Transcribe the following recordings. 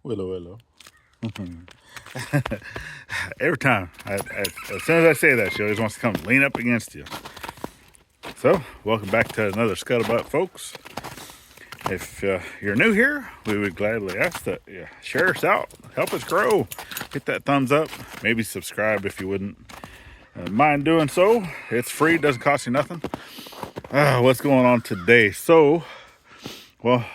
Willow, willow. Every time, as soon as I say that, she always wants to come lean up against you. So, welcome back to another Scuttlebutt, folks. If you're new here, we would gladly ask that you share us out, help us grow. Hit that thumbs up, maybe subscribe if you wouldn't mind doing so. It's free, doesn't cost you nothing. What's going on today? So, well,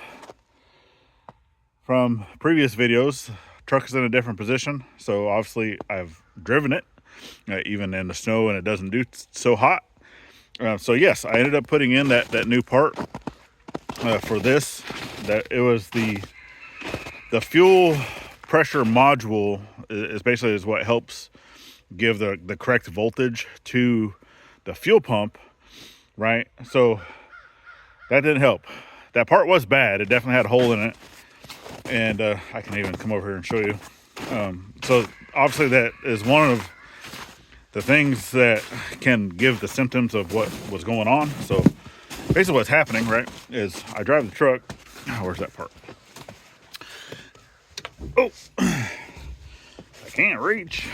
from previous videos, truck is in a different position, so obviously I've driven it even in the snow and it doesn't do so hot. So yes, I ended up putting in that new part for this. That it was the fuel pressure module is basically is what helps give the correct voltage to the fuel pump, right? So that didn't help. That part was bad. It definitely had a hole in it, and I can even come over here and show you. So obviously that is one of the things that can give the symptoms of what was going on. So basically what's happening, right, is I drive the truck. Where's that part? Oh, I can't reach.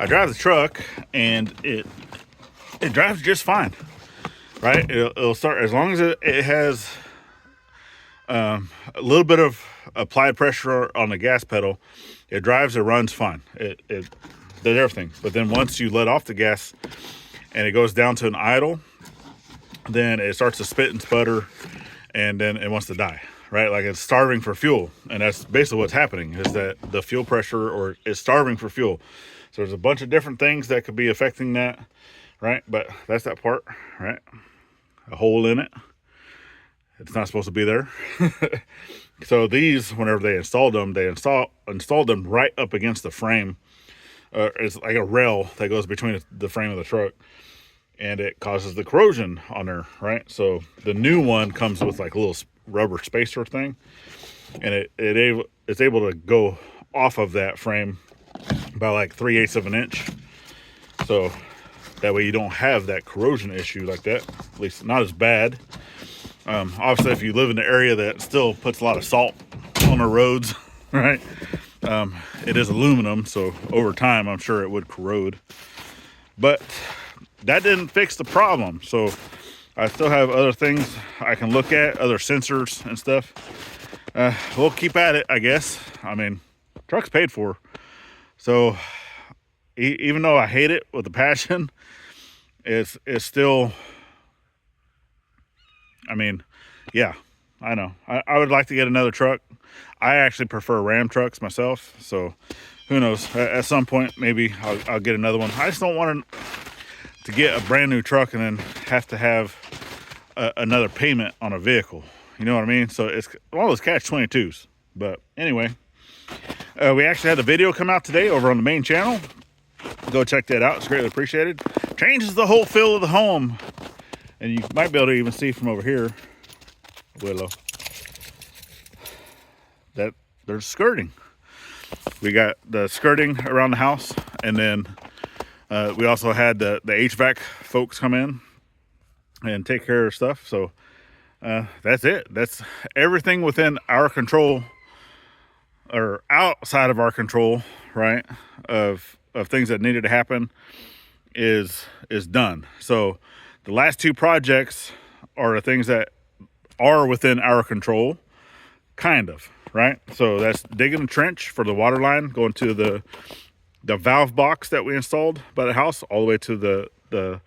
I drive the truck and it drives just fine, right? It'll start as long as it has a little bit of applied pressure on the gas pedal. It drives, it runs fine. It does everything. But then once you let off the gas and it goes down to an idle, then it starts to spit and sputter, and then it wants to die, right? Like it's starving for fuel. And that's basically what's happening, is that the fuel pressure or is starving for fuel. So there's a bunch of different things that could be affecting that, right? But that's that part, right? A hole in it. It's not supposed to be there. So these, whenever they installed them, they installed them right up against the frame. It's like a rail that goes between the frame of the truck, and it causes the corrosion on there, right? So the new one comes with like a little rubber spacer thing, and it's able to go off of that frame by like 3/8 of an inch. So that way you don't have that corrosion issue like that, at least not as bad. Obviously, if you live in the area that still puts a lot of salt on the roads, right? It is aluminum, so over time, I'm sure it would corrode. But that didn't fix the problem. So I still have other things I can look at, other sensors and stuff. We'll keep at it, I guess. I mean, truck's paid for. So even though I hate it with a passion, it's still... I mean, yeah, I know. I would like to get another truck. I actually prefer Ram trucks myself. So who knows? At some point, maybe I'll get another one. I just don't want to get a brand new truck and then have to have another payment on a vehicle. You know what I mean? So it's one of those catch-22s. But anyway, we actually had a video come out today over on the main channel. Go check that out. It's greatly appreciated. Changes the whole feel of the home. And you might be able to even see from over here, Willow, that there's skirting. We got the skirting around the house, and then we also had the HVAC folks come in and take care of stuff. So that's it. That's everything within our control, or outside of our control, right? Of things that needed to happen is done. So the last two projects are the things that are within our control, kind of, right? So that's digging a trench for the water line, going to the valve box that we installed by the house, all the way to the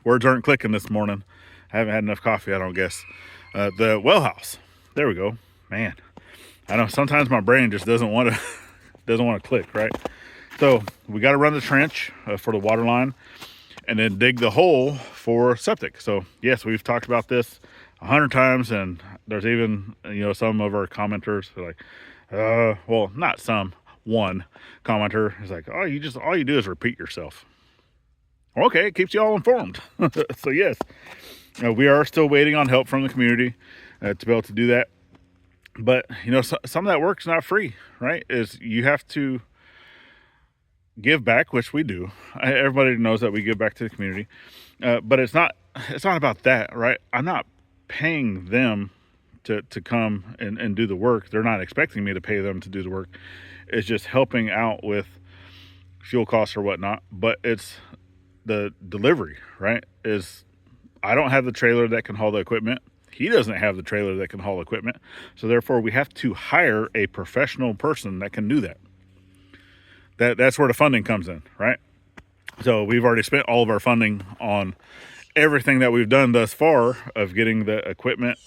words aren't clicking this morning. I haven't had enough coffee, I don't guess. The well house. There we go. Man, I know sometimes my brain just doesn't want to click, right? So we got to run the trench for the water line, and then dig the hole for septic. So yes, we've talked about this 100 times, and there's even, some of our commenters are like, well, not some, one commenter is like, all you do is repeat yourself. Okay, it keeps you all informed. So yes, we are still waiting on help from the community to be able to do that. But some of that work's not free, right? Is you have to give back, which we do. Everybody knows that we give back to the community, but it's not it's not about that, right? I'm not paying them to come and do the work. They're not expecting me to pay them to do the work. It's just helping out with fuel costs or whatnot. But it's the delivery, right? Is I don't have the trailer that can haul the equipment. He doesn't have the trailer that can haul equipment. So therefore we have to hire a professional person that can do that. That's where the funding comes in, right? So we've already spent all of our funding on everything that we've done thus far of getting the equipment,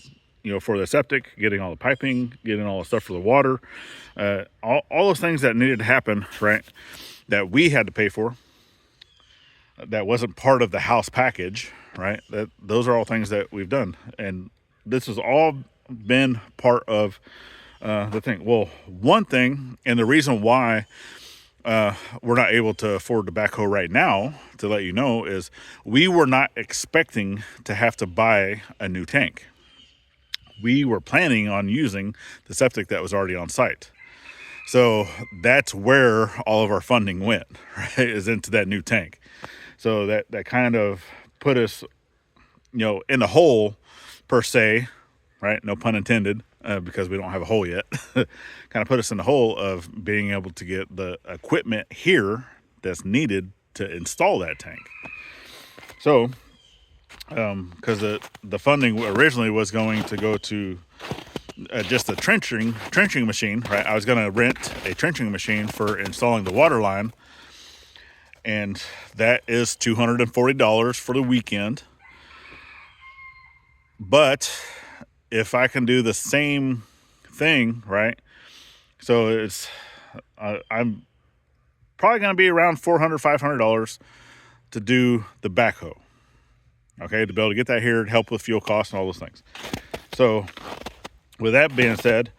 for the septic, getting all the piping, getting all the stuff for the water, all those things that needed to happen, right? That we had to pay for. That wasn't part of the house package, right? Those are all things that we've done, and this has all been part of the thing. Well, one thing, and the reason why we're not able to afford the backhoe right now, to let you know, is we were not expecting to have to buy a new tank. We were planning on using the septic that was already on site. So that's where all of our funding went, right? Is into that new tank. So that kind of put us, in the hole per se, right? No pun intended, because we don't have a hole yet. Kind of put us in the hole of being able to get the equipment here that's needed to install that tank. So, because the funding originally was going to go to just a trenching machine, right? I was going to rent a trenching machine for installing the water line, and that is $240 for the weekend. But if I can do the same thing, right? So it's I'm probably going to be around $400, $500 to do the backhoe. Okay, to be able to get that here, to help with fuel costs and all those things. So with that being said,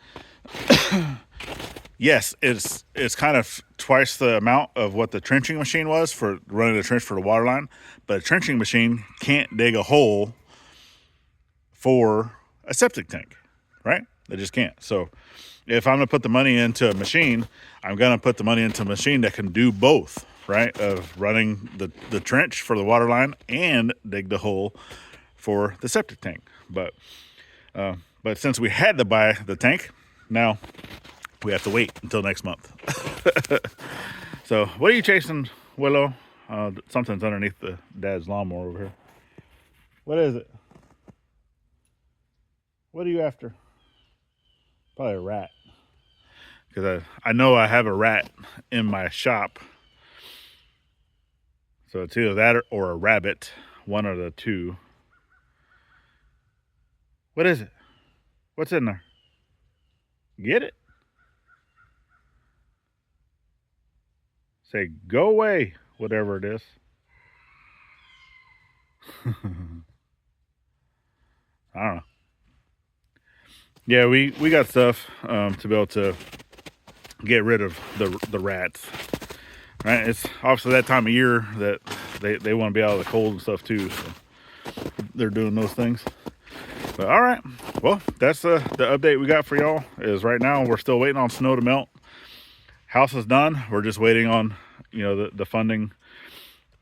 yes, it's kind of twice the amount of what the trenching machine was for running the trench for the water line, but a trenching machine can't dig a hole for a septic tank, right? They just can't. So if I'm going to put the money into a machine, I'm going to put the money into a machine that can do both, right? Of running the trench for the water line and dig the hole for the septic tank. But since we had to buy the tank, now we have to wait until next month. So what are you chasing, Willow? Something's underneath the dad's lawnmower over here. What is it? What are you after? Probably a rat. Because I know I have a rat in my shop. So it's either that or a rabbit. One of the two. What is it? What's in there? Get it? Say, go away, whatever it is. I don't know. Yeah, we got stuff to be able to get rid of the rats. Right? It's obviously that time of year that they want to be out of the cold and stuff too. So they're doing those things. But all right. Well, that's the update we got for y'all. Is right now we're still waiting on snow to melt. House is done. We're just waiting on the funding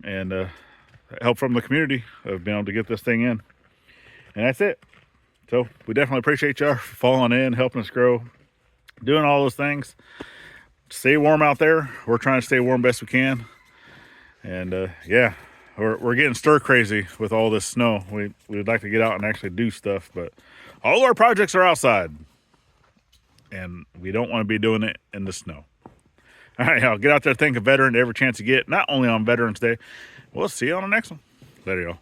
and help from the community of being able to get this thing in. And that's it. So we definitely appreciate y'all falling in, helping us grow, doing all those things. Stay warm out there. We're trying to stay warm best we can. And yeah, we're getting stir crazy with all this snow. We'd like to get out and actually do stuff, but all our projects are outside. And we don't want to be doing it in the snow. All right, y'all, get out there, thank a veteran every chance you get, not only on Veterans Day. We'll see you on the next one. Later, y'all.